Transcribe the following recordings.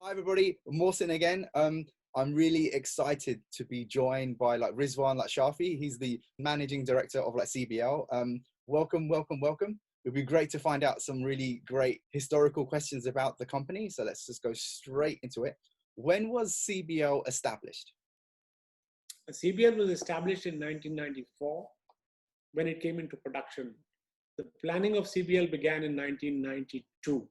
Hi everybody, Mohsin again. I'm really excited to be joined by Rizwan Shafi. He's the managing director of CBL. Welcome. It'd be great to find out some really great historical questions about the company. So let's just go straight into it. When was CBL established? CBL was established in 1994 when it came into production. The planning of CBL began in 1992.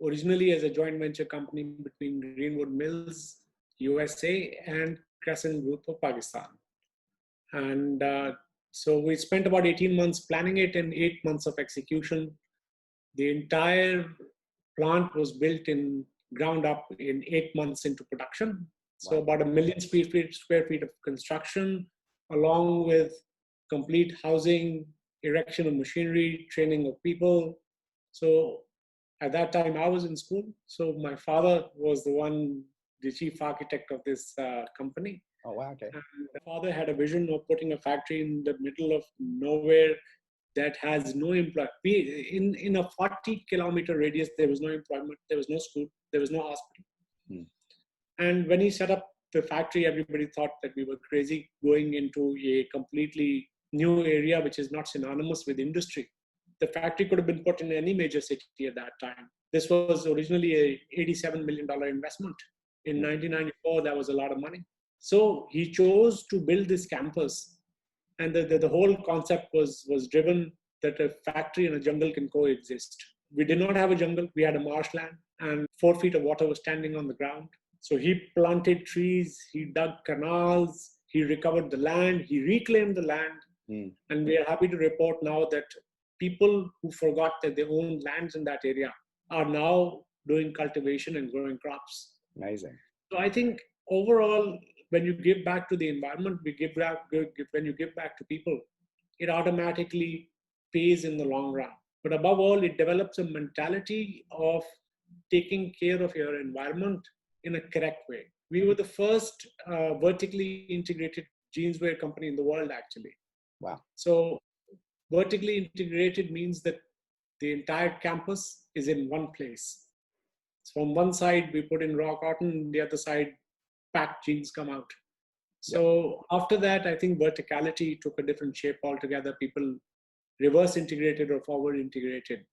Originally as a joint venture company between Greenwood Mills, USA, and Crescent Group of Pakistan. And so we spent about 18 months planning it and 8 months of execution. The entire plant was built in ground up in 8 months into production. So about 1 million square feet of construction, along with complete housing, erection of machinery, training of people. So at that time, I was in school. So my father was the chief architect of this company. Oh, wow, okay. And my father had a vision of putting a factory in the middle of nowhere that has no employment. In a 40-kilometer radius, there was no employment, there was no school, there was no hospital. And when he set up the factory, everybody thought that we were crazy going into a completely new area, which is not synonymous with industry. The factory could have been put in any major city at that time. This was originally a $87 million investment. In 1994, that was a lot of money. So he chose to build this campus. And the whole concept was driven that a factory and a jungle can coexist. We did not have a jungle. We had a marshland, and 4 feet of water was standing on the ground. So he planted trees, he dug canals, he recovered the land, he reclaimed the land. And we are happy to report now that people who forgot that they owned lands in that area are now doing cultivation and growing crops. Amazing. So I think overall, when you give back to the environment, when you give back to people, it automatically pays in the long run. But above all, it develops a mentality of taking care of your environment in a correct way. We were the first vertically integrated jeanswear company in the world, actually. Wow. So vertically integrated means that the entire campus is in one place. So from one side, we put in raw cotton, the other side, packed jeans come out. So after that, I think verticality took a different shape altogether. People reverse integrated or forward integrated.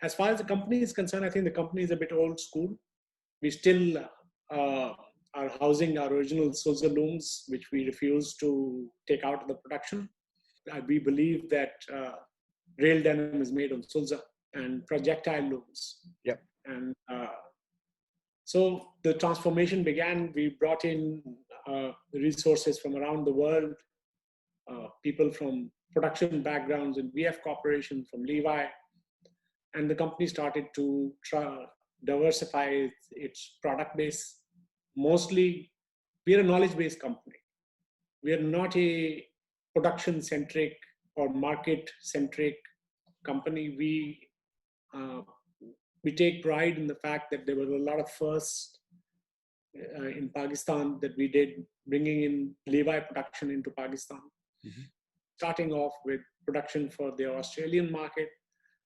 As far as the company is concerned, I think the company is a bit old school. We still are housing our original Sulzer looms, which we refuse to take out of the production. We believe that rail denim is made on Sulzer and projectile looms. Yep. And so the transformation began. We brought in resources from around the world, people from production backgrounds in VF Corporation, from Levi, and the company started to diversify its product base. Mostly, we are a knowledge-based company. We are not a production-centric or market-centric company. We take pride in the fact that there were a lot of firsts in Pakistan that we did, bringing in Levi production into Pakistan. Starting off with production for the Australian market,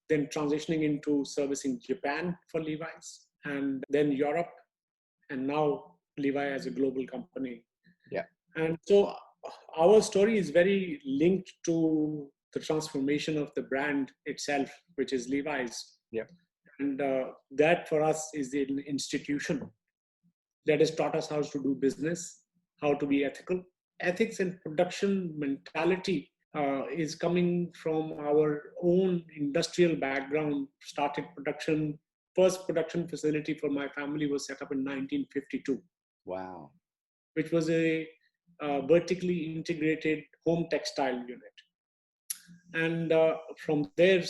then transitioning into servicing Japan for Levi's, and then Europe, and now Levi as a global company. Yeah. And so our story is very linked to the transformation of the brand itself, which is Levi's. Yeah. And that for us is the institution that has taught us how to do business, how to be ethical. Ethics and production mentality is coming from our own industrial background. Started production, first production facility for my family was set up in 1952. Wow. Which was a vertically integrated home textile unit. And from there,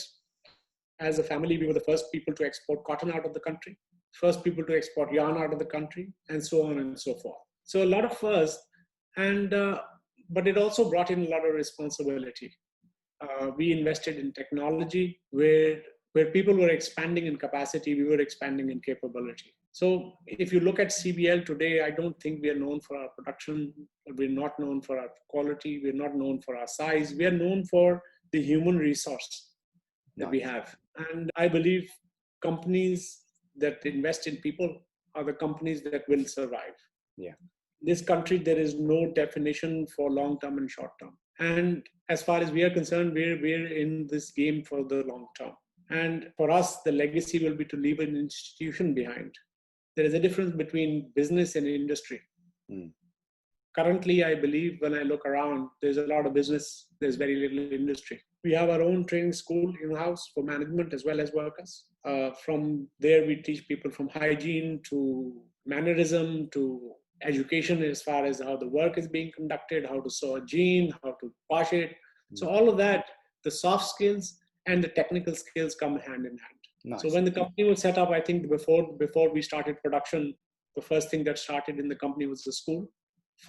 as a family, we were the first people to export cotton out of the country, first people to export yarn out of the country, and so on and so forth. So a lot of firsts, and but it also brought in a lot of responsibility. We invested in technology where people were expanding in capacity, we were expanding in capability. So if you look at CBL today, I don't think we are known for our production. We're not known for our quality. We're not known for our size. We are known for the human resource that we have. And I believe companies that invest in people are the companies that will survive. Yeah. In this country, there is no definition for long-term and short-term. And as far as we are concerned, we're in this game for the long term. And for us, the legacy will be to leave an institution behind. There is a difference between business and industry. Mm. Currently, I believe when I look around, there's a lot of business, there's very little industry. We have our own training school in-house for management as well as workers. From there, we teach people from hygiene to mannerism to education as far as how the work is being conducted, how to sew a jean, how to wash it. So all of that, the soft skills and the technical skills come hand in hand. Nice. So when the company was set up, I think before we started production, the first thing that started in the company was the school.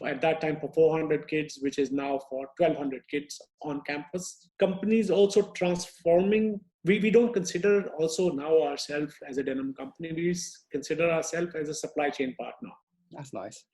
At that time for 400 kids, which is now for 1,200 kids on campus. Companies also transforming. We don't consider also now ourselves as a denim company. We consider ourselves as a supply chain partner. That's nice.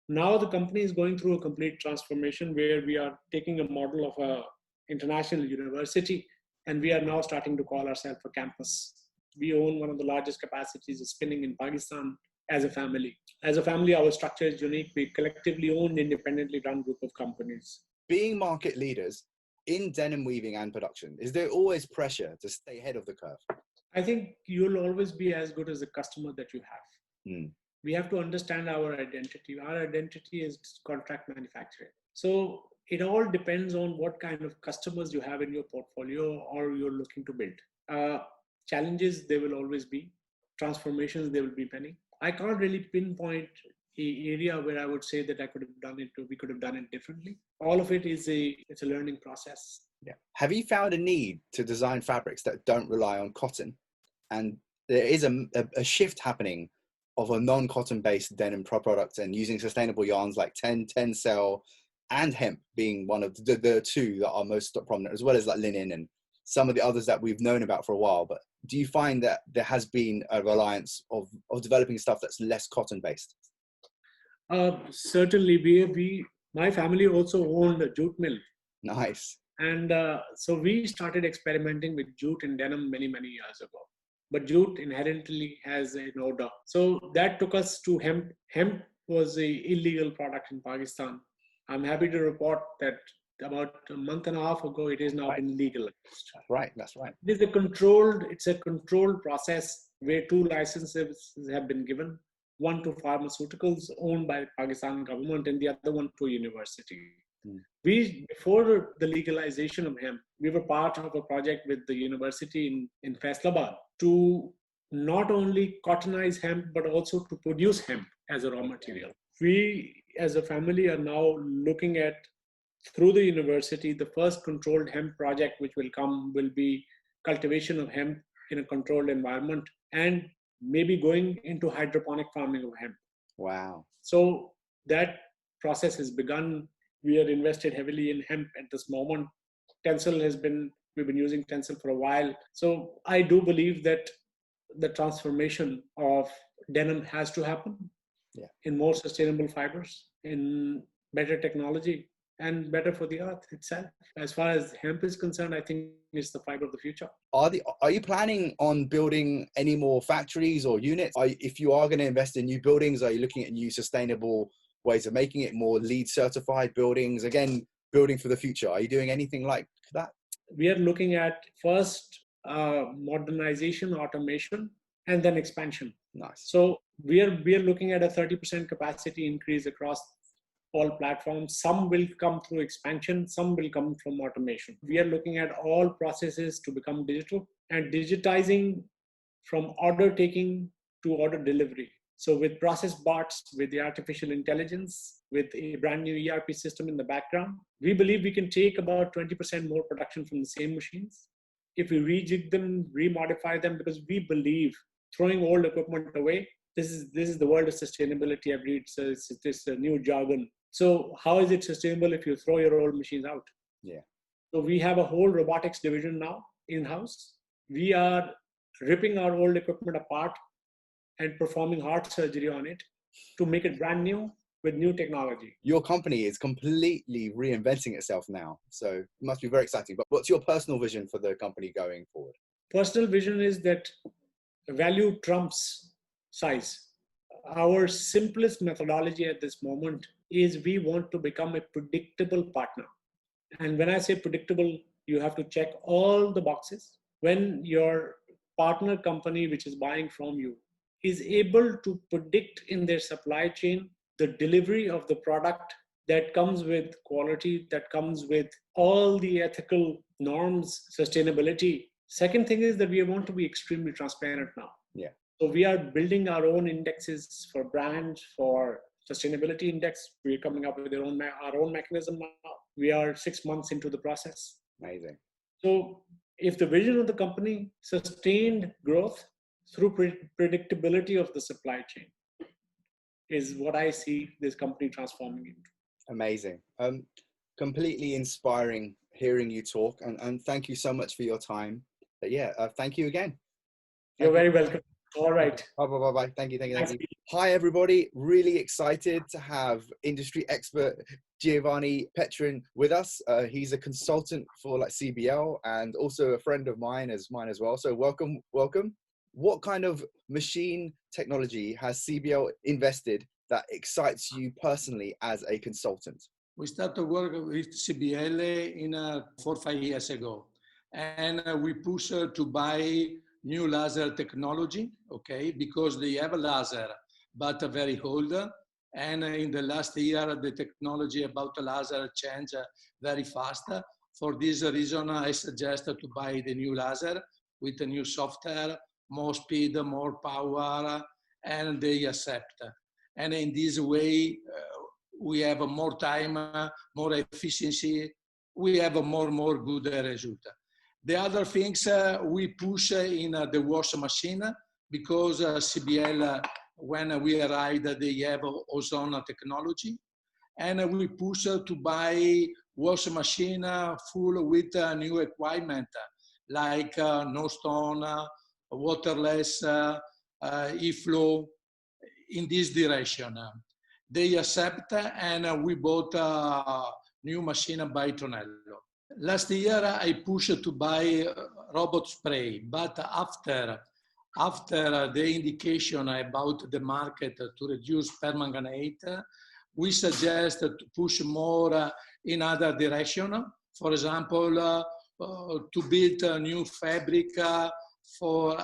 Now the company is going through a complete transformation where we are taking a model of a international university, and we are now starting to call ourselves a campus. We own one of the largest capacities of spinning in Pakistan as a family. As a family, our structure is unique. We collectively own, independently run group of companies. Being market leaders in denim weaving and production, is there always pressure to stay ahead of the curve? I think you'll always be as good as the customer that you have. Mm. We have to understand our identity. Our identity is contract manufacturing. So it all depends on what kind of customers you have in your portfolio or you're looking to build. Challenges, there will always be. Transformations, there will be many. I can't really pinpoint an area where I would say that I could have done it or we could have done it differently. All of it is it's a learning process. Yeah. Have you found a need to design fabrics that don't rely on cotton? And there is a shift happening of a non-cotton based denim product and using sustainable yarns like tencel and hemp being one of the two that are most prominent, as well as like linen and some of the others that we've known about for a while. But do you find that there has been a reliance of developing stuff that's less cotton based? Certainly, my family also owned a jute mill. Nice. And so we started experimenting with jute in denim many, many years ago. But jute inherently has an odor. So that took us to hemp. Hemp was an illegal product in Pakistan. I'm happy to report that about a month and a half ago, it has now been legalized. That's right. It's a controlled process where 2 licenses have been given. One to pharmaceuticals owned by the Pakistan government and the other one to a university. Before the legalization of hemp, we were part of a project with the university in Faisalabad to not only cottonize hemp, but also to produce hemp as a raw material. We, as a family, are now looking at, through the university, the first controlled hemp project which will be cultivation of hemp in a controlled environment and maybe going into hydroponic farming of hemp. Wow. So that process has begun. We are invested heavily in hemp at this moment. We've been using tencel for a while. So I do believe that the transformation of denim has to happen in more sustainable fibers, in better technology, and better for the earth itself. As far as hemp is concerned, I think it's the fiber of the future. Are you planning on building any more factories or units? If you are going to invest in new buildings, are you looking at new sustainable ways of making it, more LEED certified buildings? Again, building for the future. Are you doing anything like that? We are looking at first modernization, automation, and then expansion. Nice. So we are looking at a 30% capacity increase across all platforms. Some will come through expansion, some will come from automation. We are looking at all processes to become digital and digitizing from order taking to order delivery. So with process bots, with the artificial intelligence, with a brand new ERP system in the background, we believe we can take about 20% more production from the same machines. If we rejig them, remodify them, because we believe throwing old equipment away, this is the world of sustainability. I believe it's a new jargon. So how is it sustainable if you throw your old machines out? Yeah. So we have a whole robotics division now in-house. We are ripping our old equipment apart and performing heart surgery on it to make it brand new with new technology. Your company is completely reinventing itself now. So it must be very exciting. But what's your personal vision for the company going forward? Personal vision is that value trumps size. our simplest methodology at this moment is we want to become a predictable partner. And when I say predictable, you have to check all the boxes. When your partner company, which is buying from you, is able to predict in their supply chain the delivery of the product that comes with quality, that comes with all the ethical norms, sustainability. Second thing is that we want to be extremely transparent now. Yeah. So we are building our own indexes for brands, for sustainability index. We're coming up with our own mechanism now. We are 6 months into the process. Amazing. So if the vision of the company, sustained growth through predictability of the supply chain, is what I see this company transforming into. Amazing. Completely inspiring hearing you talk, and thank you so much for your time. But yeah, thank you again. You're very welcome. All right. Bye. Thank you. Hi, everybody. Really excited to have industry expert Giovanni Petrin with us. He's a consultant for CBL and also a friend of mine as well. So welcome. What kind of machine technology has CBL invested that excites you personally as a consultant? We started work with CBL in 4 or 5 years ago, and we push to buy new laser technology, okay, because they have a laser, but very old. And in the last year, the technology about the laser changed very fast. For this reason, I suggest to buy the new laser with the new software, more speed, more power, and they accept. And in this way, we have more time, more efficiency. We have a more good result. The other things we push in the washing machine, because CBL, when we arrived, they have ozone technology. And we push to buy washing machine full with new equipment, like no stone, waterless, e-flow, in this direction. They accept, and we bought a new machine by Tonello. Last year, I pushed to buy robot spray, but after the indication about the market to reduce permanganate, we suggest to push more in other direction. For example, to build a new fabric for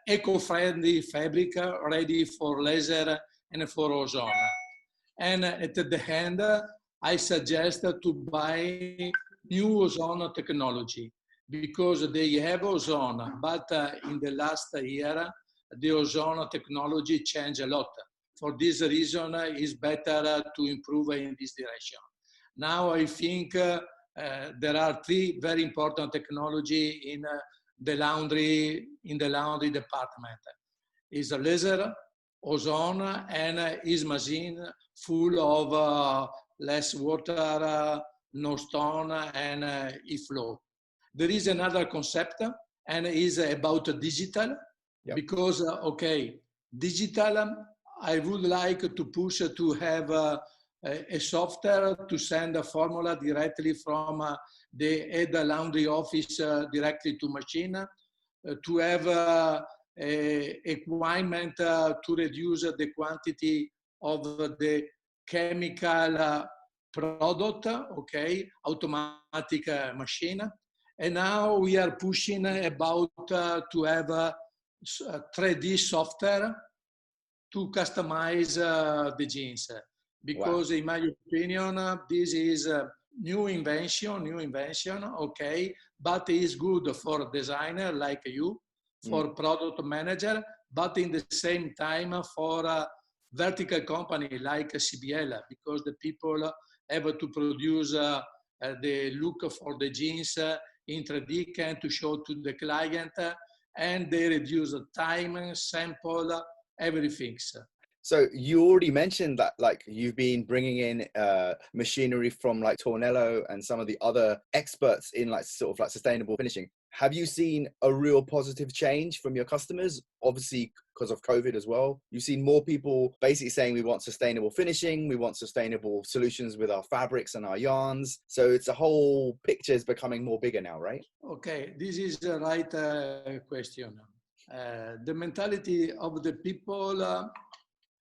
eco-friendly fabric ready for laser and for ozone. And at the end, I suggest to buy new ozone technology because they have ozone, but in the last year, the ozone technology changed a lot. For this reason, it's better to improve in this direction. Now I think there are 3 very important technology in the laundry department. Is a laser, ozone, and is machine full of less water, no stone, and e-flow. There is another concept, and is about digital. Yep. Because, okay, digital, I would like to push to have a software to send a formula directly from the head laundry office directly to machine, to have equipment to reduce the quantity of the chemical product, okay, automatic machine. And now we are pushing about to have a 3D software to customize the jeans. Because wow. In my opinion, this is a new invention, okay, but it's good for designer like you, for product manager, but in the same time for a vertical company like CBL, because the people have to produce the look for the jeans in 3D can to show to the client, and they reduce time, sample, everything. So you already mentioned that you've been bringing in machinery from Tornello and some of the other experts in sustainable finishing. Have you seen a real positive change from your customers? Obviously, because of COVID as well. You've seen more people basically saying we want sustainable finishing, we want sustainable solutions with our fabrics and our yarns. So it's a whole picture is becoming more bigger now, right? Okay, this is the right question. The mentality of the people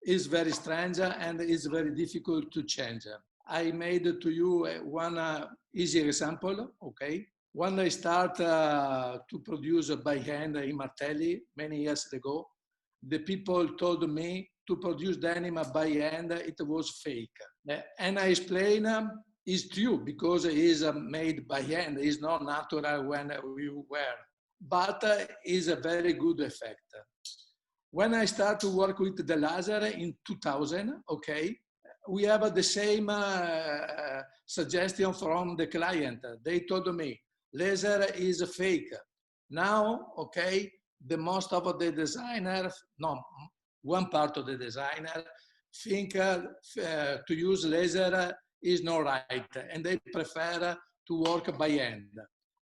is very strange and is very difficult to change. I made to you one easy example, okay? When I start to produce by hand in Martelli many years ago, the people told me to produce denim by hand, it was fake. And I explain it's true because it is made by hand, it's not natural when we wear, but it's a very good effect. When I start to work with the laser in 2000, okay, we have the same suggestion from the client. They told me, laser is fake. Now, okay, the most of the designers, no, one part of the designer think to use laser is not right, and they prefer to work by hand.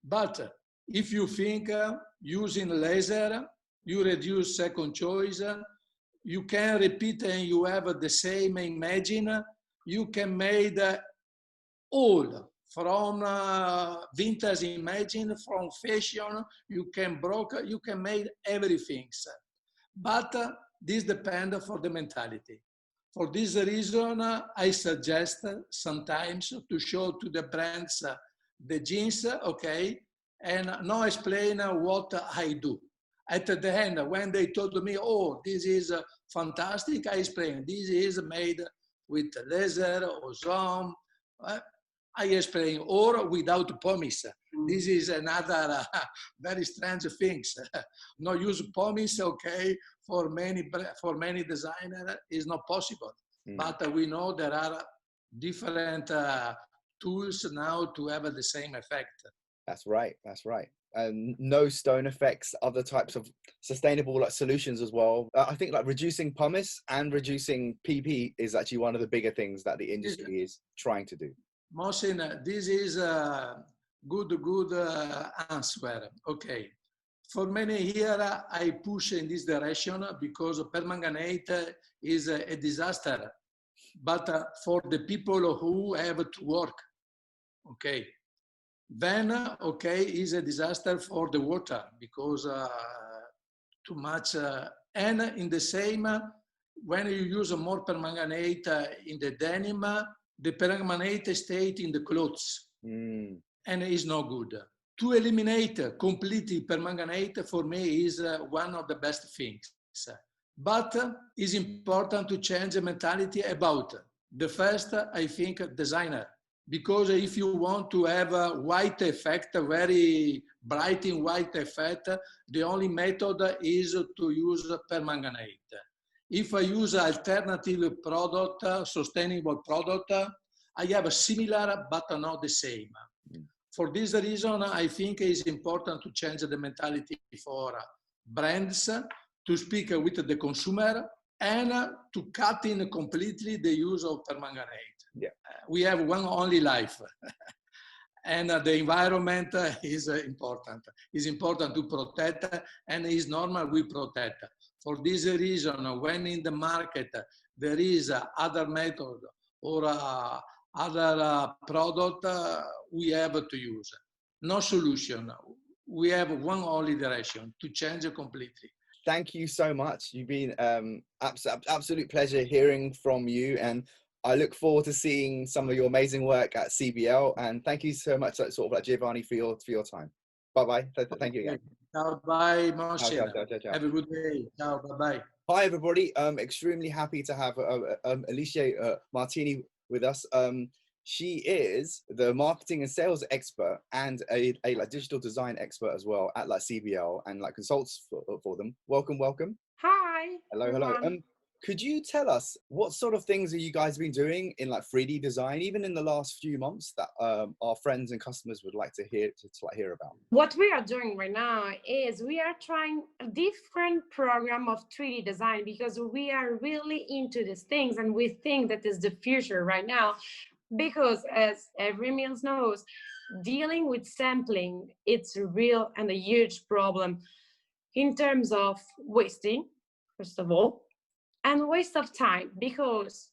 But if you think using laser, you reduce second choice, you can repeat and you have the same imagine, you can make all from vintage imagine, from fashion, you can make everything. But this depends for the mentality. For this reason, I suggest sometimes to show to the brands the jeans, okay, and now explain what I do. At the end, when they told me, oh, this is fantastic, I explained, this is made with laser or some. I explain, or without pomies. This is another very strange things. No use pomies, okay, for many designers is not possible. But we know there are different tools now to have the same effect. That's right. That's right. No stone effects, other types of sustainable solutions as well. I think reducing pumice and reducing PP is actually one of the bigger things that the industry is trying to do. Mohsin, this is a good answer. Okay. For many years, I push in this direction because permanganate is a disaster. But for the people who have to work, okay, then, okay, is a disaster for the water because too much. And in the same, when you use more permanganate in the denim, the permanganate stays in the clothes and is not good. To eliminate completely permanganate for me is one of the best things. But it's important to change the mentality about the first, I think, designer. Because if you want to have a white effect, a very bright in white effect, the only method is to use permanganate. If I use alternative product, sustainable product, I have a similar but not the same. For this reason, I think it's important to change the mentality for brands, to speak with the consumer, and to cut in completely the use of permanganate. Yeah. We have one only life. And the environment is important. It's important to protect, and it's normal we protect. For this reason, when in the market there is other method or other product, we have to use. No solution. We have one only direction, to change completely. Thank you so much. You've been absolute pleasure hearing from you, and I look forward to seeing some of your amazing work at CBL. And thank you so much, Giovanni, for your time. Bye-bye. Thank you again. Ciao, bye, Mohsin. Ciao. Have a good day. Ciao, bye-bye. Hi, everybody. Extremely happy to have Alicia Martini with us. She is the marketing and sales expert and a digital design expert as well at CBL and consults for them. Welcome. Hi. Hello. Could you tell us what sort of things have you guys been doing in 3D design, even in the last few months, that our friends and customers would like to hear about? What we are doing right now is we are trying a different program of 3D design because we are really into these things and we think that is the future right now. Because as every meal knows, dealing with sampling, it's a real and a huge problem in terms of wasting, first of all, and waste of time. Because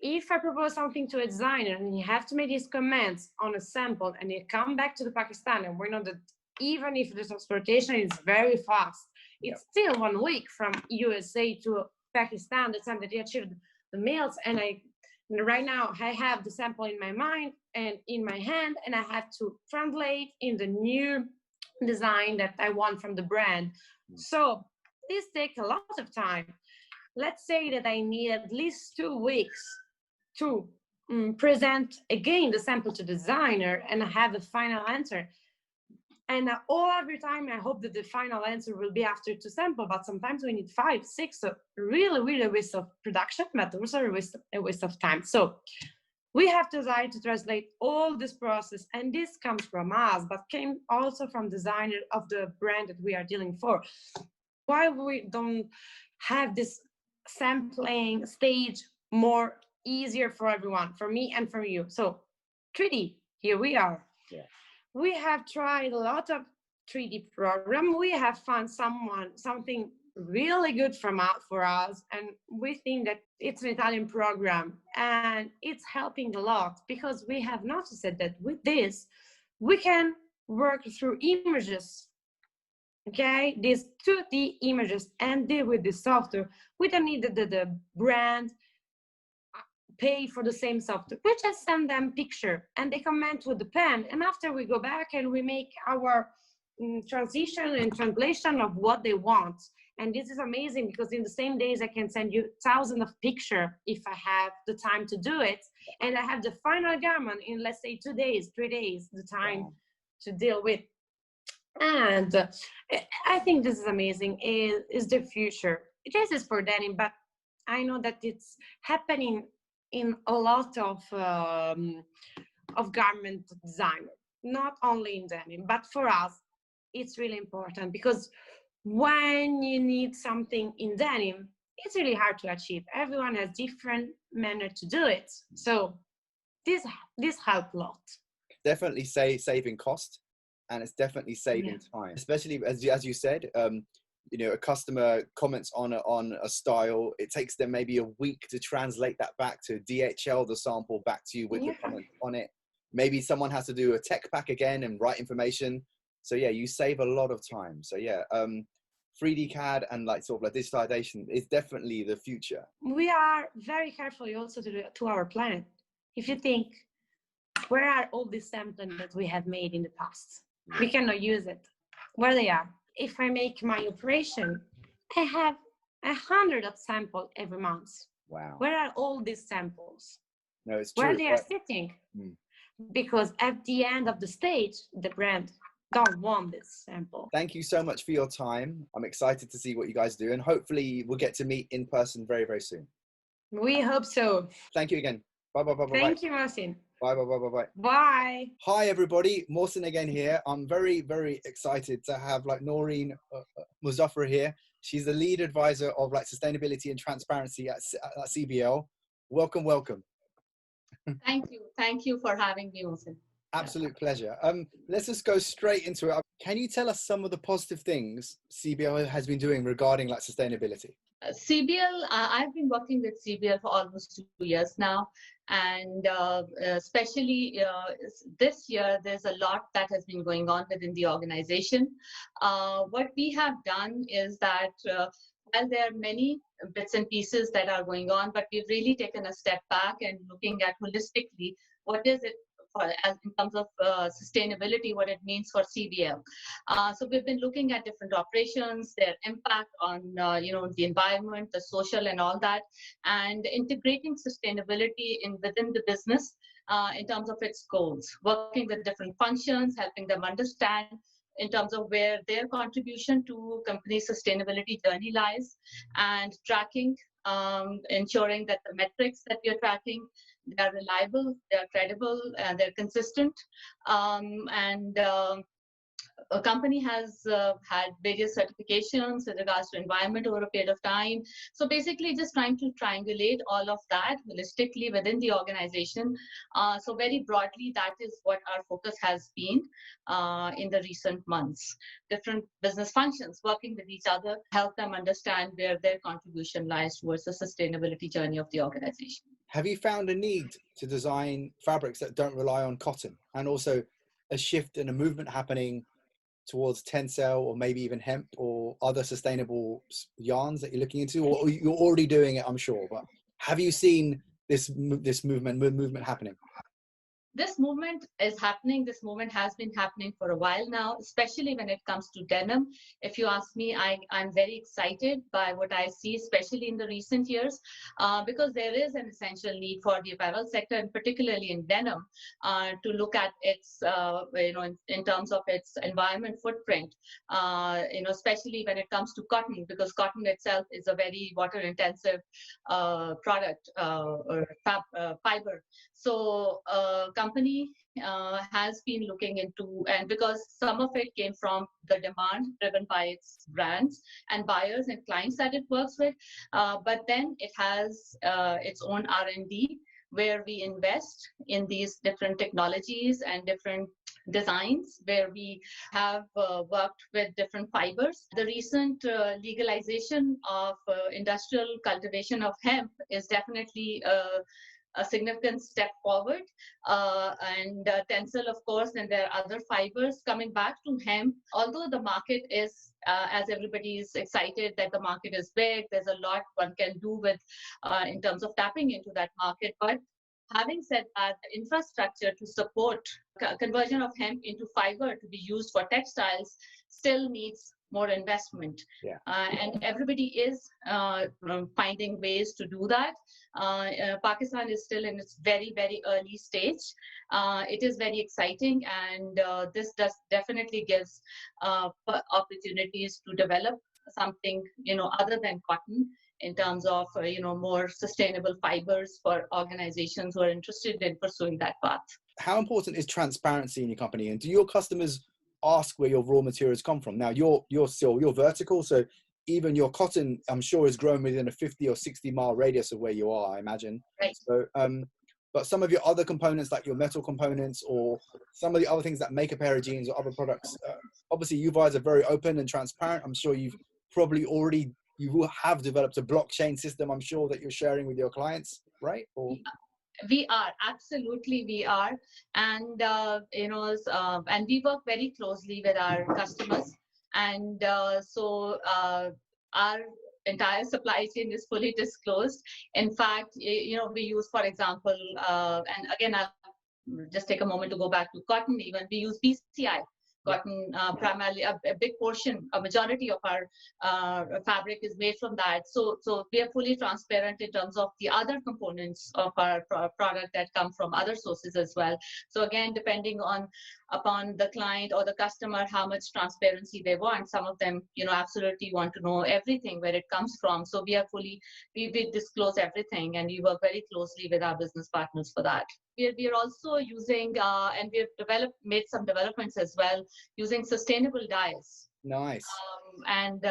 if I propose something to a designer and you have to make these comments on a sample and you come back to the Pakistan, and we know that even if the transportation is very fast, it's still 1 week from USA to Pakistan, the time that they achieved the meals. And right now I have the sample in my mind and in my hand, and I have to translate in the new design that I want from the brand. So this takes a lot of time. Let's say that I need at least 2 weeks to present again the sample to the designer and have a final answer. And every time I hope that the final answer will be after 2 samples, but sometimes we need 5, 6. So really a waste of production, but also a waste of time. So we have to try to translate all this process, and this comes from us, but came also from designer of the brand that we are dealing for. Why we don't have this sampling stage more easier for everyone, for me and for you? So 3D, here we are. Yeah. We have tried a lot of 3D program. We have found something really good for us, and we think that it's an Italian program, and it's helping a lot because we have noticed that with this we can work through images, okay, these 2D images, and deal with the software. We don't need the brand pay for the same software. We just send them picture and they comment with the pen, and after we go back and we make our transition and translation of what they want. And this is amazing because in the same days I can send you thousands of pictures if I have the time to do it, and I have the final garment in, let's say, 2 days, 3 days, the time to deal with. And I think this is amazing. Is the future. This is for denim, but I know that it's happening in a lot of garment design, not only in denim, but for us, it's really important because when you need something in denim, it's really hard to achieve. Everyone has different manner to do it. So this helps a lot. Definitely saving cost, and it's definitely saving time, especially as you said. You know, a customer comments on a style, it takes them maybe a week to translate that back to DHL the sample back to you with the comment on it. Maybe someone has to do a tech pack again and write information. So yeah, you save a lot of time. So yeah, 3D CAD and like sort of like digitalization is definitely the future. We are very careful also to our planet. If you think, where are all these samples that we have made in the past? We cannot use it. Where they are? If I make my operation, I have 100 of samples every month. Wow. Where are all these samples? No, it's true. Where they are sitting? Because at the end of the stage, the brand don't want this sample. Thank you so much for your time. I'm excited to see what you guys do, and hopefully we'll get to meet in person very, very soon. We hope so. Thank you again. Bye, bye, bye, bye. Thank you, Mohsin. Bye, bye, bye, bye, bye. Bye. Hi, everybody. Mohsin again here. I'm very, very excited to have like Naurin Muzaffer here. She's the lead advisor of like sustainability and transparency at CBL. Welcome, welcome. Thank you. Thank you for having me, Mohsin. Absolute pleasure. Let's just go straight into it. Can you tell us some of the positive things CBL has been doing regarding like sustainability? CBL, I've been working with CBL for almost 2 years now. And especially this year, there's a lot that has been going on within the organization. What we have done is that while there are many bits and pieces that are going on, but we've really taken a step back and looking at holistically, what is it as in terms of sustainability, what it means for CBL. So we've been looking at different operations, their impact on the environment, the social, and all that, and integrating sustainability within the business in terms of its goals, working with different functions, helping them understand in terms of where their contribution to company's sustainability journey lies, and tracking, ensuring that the metrics that we are tracking, they are reliable, they are credible, and they're consistent. A company has had various certifications with regards to environment over a period of time. So basically just trying to triangulate all of that holistically within the organization. So very broadly, that is what our focus has been in the recent months. Different business functions working with each other, help them understand where their contribution lies towards the sustainability journey of the organization. Have you found a need to design fabrics that don't rely on cotton, and also a shift and a movement happening towards tencel or maybe even hemp or other sustainable yarns that you're looking into, or you're already doing it, I'm sure, but have you seen this movement happening? This movement is happening. This movement has been happening for a while now, especially when it comes to denim. If you ask me, I'm very excited by what I see, especially in the recent years, because there is an essential need for the apparel sector, and particularly in denim, to look at its, in terms of its environment footprint, especially when it comes to cotton, because cotton itself is a very water-intensive product or fiber. So company has been looking into, and because some of it came from the demand driven by its brands and buyers and clients that it works with, but then it has its own R&D where we invest in these different technologies and different designs, where we have worked with different fibers. The recent legalization of industrial cultivation of hemp is definitely a significant step forward. And tencel, of course, and there are other fibers coming back to hemp. Although the market is, as everybody is excited that the market is big, there's a lot one can do with in terms of tapping into that market. But having said that, the infrastructure to support conversion of hemp into fiber to be used for textiles still needs more investment. Yeah. And everybody is finding ways to do that. Pakistan is still in its very, very early stage. It is very exciting, and this definitely gives opportunities to develop something, other than cotton, in terms of, more sustainable fibers for organizations who are interested in pursuing that path. How important is transparency in your company, and do your customers ask where your raw materials come from? Now you're vertical, so even your cotton, I'm sure, is grown within a 50 or 60 mile radius of where you are, I imagine. Right. So, but some of your other components, like your metal components or some of the other things that make a pair of jeans or other products, obviously you guys are very open and transparent. I'm sure you will have developed a blockchain system, I'm sure, that you're sharing with your clients, right? Or we are, absolutely we are. And, and we work very closely with our customers. And so our entire supply chain is fully disclosed. In fact, we use, for example, and again, I'll just take a moment to go back to cotton. Even we use BCI cotton primarily. A big portion, a majority of our fabric is made from that. So we are fully transparent in terms of the other components of our product that come from other sources as well. So again, depending upon the client or the customer, how much transparency they want. Some of them, absolutely want to know everything, where it comes from. So we disclose everything, and we work very closely with our business partners for that. We are also using, and we have made some developments as well, using sustainable dyes. Nice. And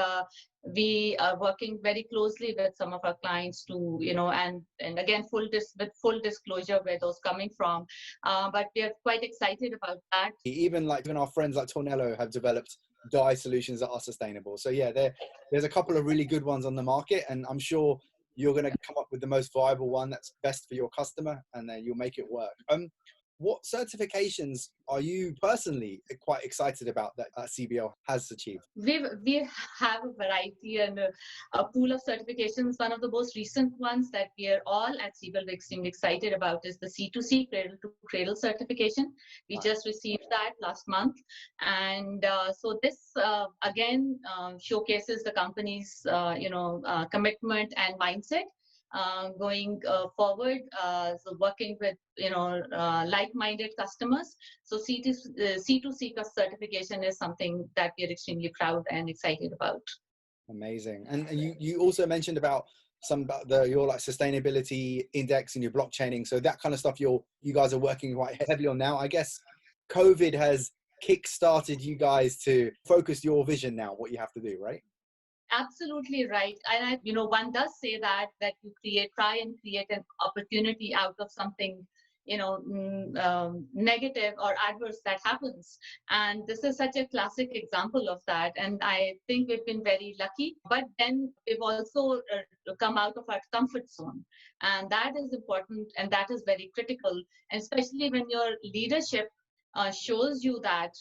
we are working very closely with some of our clients to, and again, with full disclosure where those coming from. But we are quite excited about that. Even our friends like Tornello have developed dye solutions that are sustainable. So yeah, there's a couple of really good ones on the market, and I'm sure you're going to come up with the most viable one that's best for your customer, and then you'll make it work. What certifications are you personally quite excited about that CBO has achieved? We have a variety and a pool of certifications. One of the most recent ones that we are all at CBO extremely excited about is the C2C Cradle to Cradle certification. We just received that last month. And so this, again, showcases the company's, commitment and mindset. Going forward, so working with like-minded customers. So C2C certification is something that we are extremely proud and excited about. Amazing. And you also mentioned about your sustainability index and your blockchaining. So that kind of stuff you guys are working quite heavily on now. I guess COVID has kick-started you guys to focus your vision now, what you have to do, right? Absolutely right. And one does say that you try and create an opportunity out of something, negative or adverse that happens. And this is such a classic example of that. And I think we've been very lucky, but then we've also come out of our comfort zone. And that is important, and that is very critical, and especially when your leadership shows you that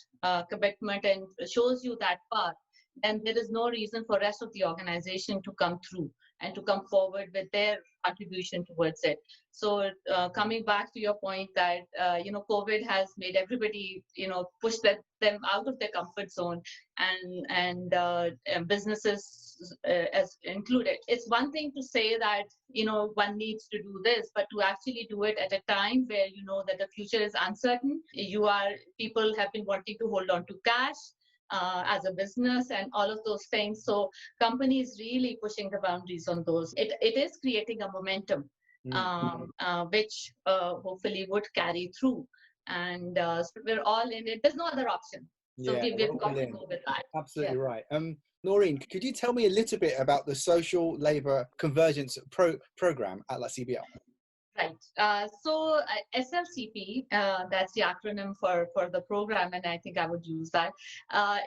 commitment and shows you that path, then there is no reason for rest of the organization to come through and to come forward with their contribution towards it. So coming back to your point that, COVID has made everybody, push them out of their comfort zone, and businesses as included. It's one thing to say that, one needs to do this, but to actually do it at a time where you know that the future is uncertain, people have been wanting to hold on to cash, as a business and all of those things. So companies really pushing the boundaries on those. It is creating a momentum, which hopefully would carry through. And so we're all in it. There's no other option. So we've got to go with that. Absolutely right. Naurin, could you tell me a little bit about the social labor convergence program at CBL? Right. So SLCP, that's the acronym for the program, and I think I would use that,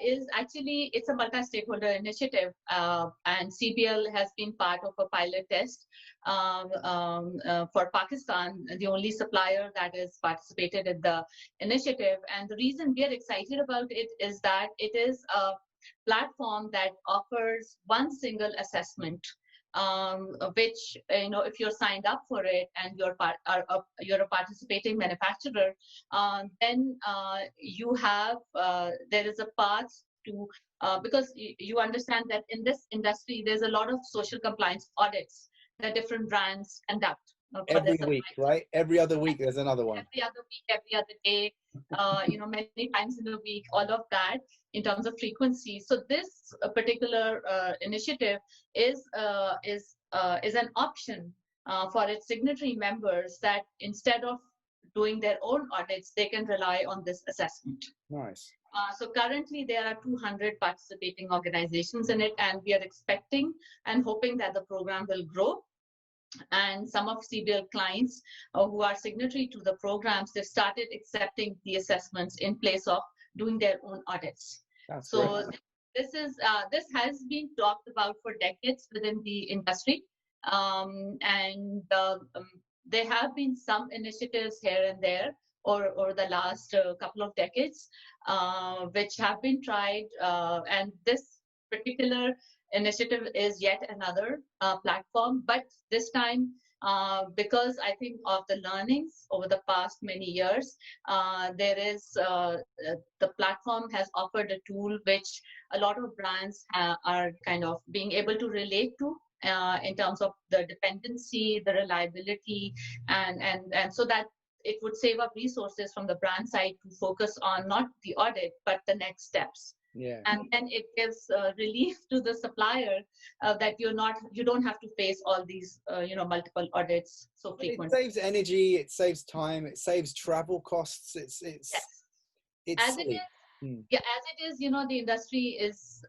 is actually, it's a multi-stakeholder initiative, and CBL has been part of a pilot test for Pakistan, the only supplier that has participated in the initiative. And the reason we are excited about it is that it is a platform that offers one single assessment, which, if you're signed up for it and you're a participating manufacturer, then you have, there is a path to, because you understand that in this industry, there's a lot of social compliance audits that different brands conduct. Every week, right? Every other week, there's another one. Every other week, every other day, many times in a week, all of that in terms of frequency. So this particular initiative is an option for its signatory members, that instead of doing their own audits, they can rely on this assessment. Nice. So currently there are 200 participating organizations in it, and we are expecting and hoping that the program will grow. And some of CBL clients who are signatory to the programs, they started accepting the assessments in place of doing their own audits. That's so great. This has been talked about for decades within the industry, and there have been some initiatives here and there over the last couple of decades, which have been tried, and this particular initiative is yet another platform, but this time, because I think of the learnings over the past many years, there is the platform has offered a tool which a lot of brands are kind of being able to relate to, in terms of the dependency, the reliability, and so that it would save up resources from the brand side to focus on not the audit, but the next steps. Yeah. And then it gives relief to the supplier that you don't have to face all these multiple audits so frequently. It saves energy, it saves time, it saves travel costs. It's as it is. Yeah, as it is, the industry is,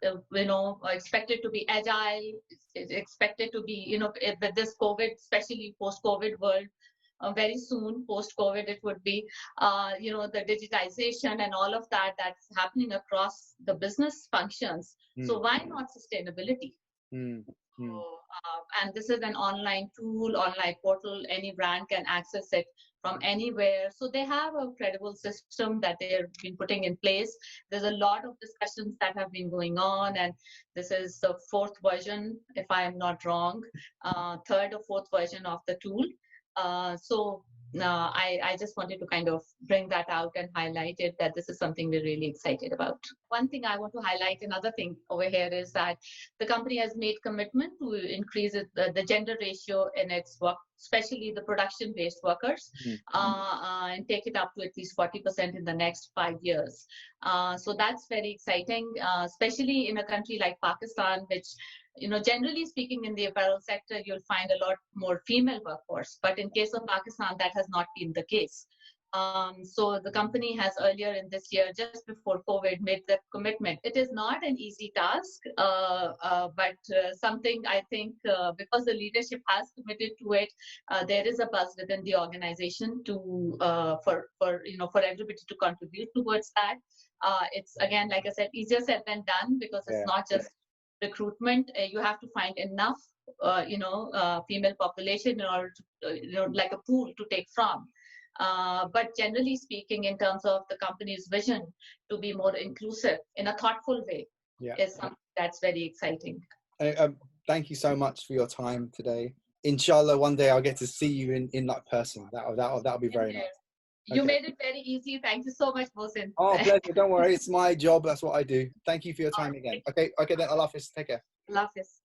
expected to be agile. It's expected to be, with this COVID, especially post-COVID world. Very soon, post-COVID, it would be, the digitization and all of that's happening across the business functions. So why not sustainability? So, and this is an online tool, online portal. Any brand can access it from anywhere. So they have a credible system that they've been putting in place. There's a lot of discussions that have been going on, and this is the fourth version, if I am not wrong, third or fourth version of the tool. I just wanted to kind of bring that out and highlight it, that this is something we're really excited about. One thing I want to highlight, another thing over here, is that the company has made commitment to increase the gender ratio in its work, especially the production-based workers, and take it up to at least 40% in the next 5 years. So that's very exciting, especially in a country like Pakistan, which, generally speaking, in the apparel sector, you'll find a lot more female workforce. But in case of Pakistan, that has not been the case. So the company has earlier in this year, just before COVID, made the commitment. It is not an easy task, but something I think because the leadership has committed to it, there is a buzz within the organization to for everybody to contribute towards that. It's, again, like I said, easier said than done, because it's not just recruitment. You have to find enough female population in order to, like a pool to take from. But generally speaking, in terms of the company's vision to be more inclusive in a thoughtful way, is something that's very exciting. Thank you so much for your time today. Inshallah, one day I'll get to see you in that person. That'll be very nice. You made it very easy. Thank you so much, Mohsin. Oh, pleasure. Don't worry. It's my job. That's what I do. Thank you for your time again. Okay, then. Allah Hafiz. Take care. Allah Hafiz.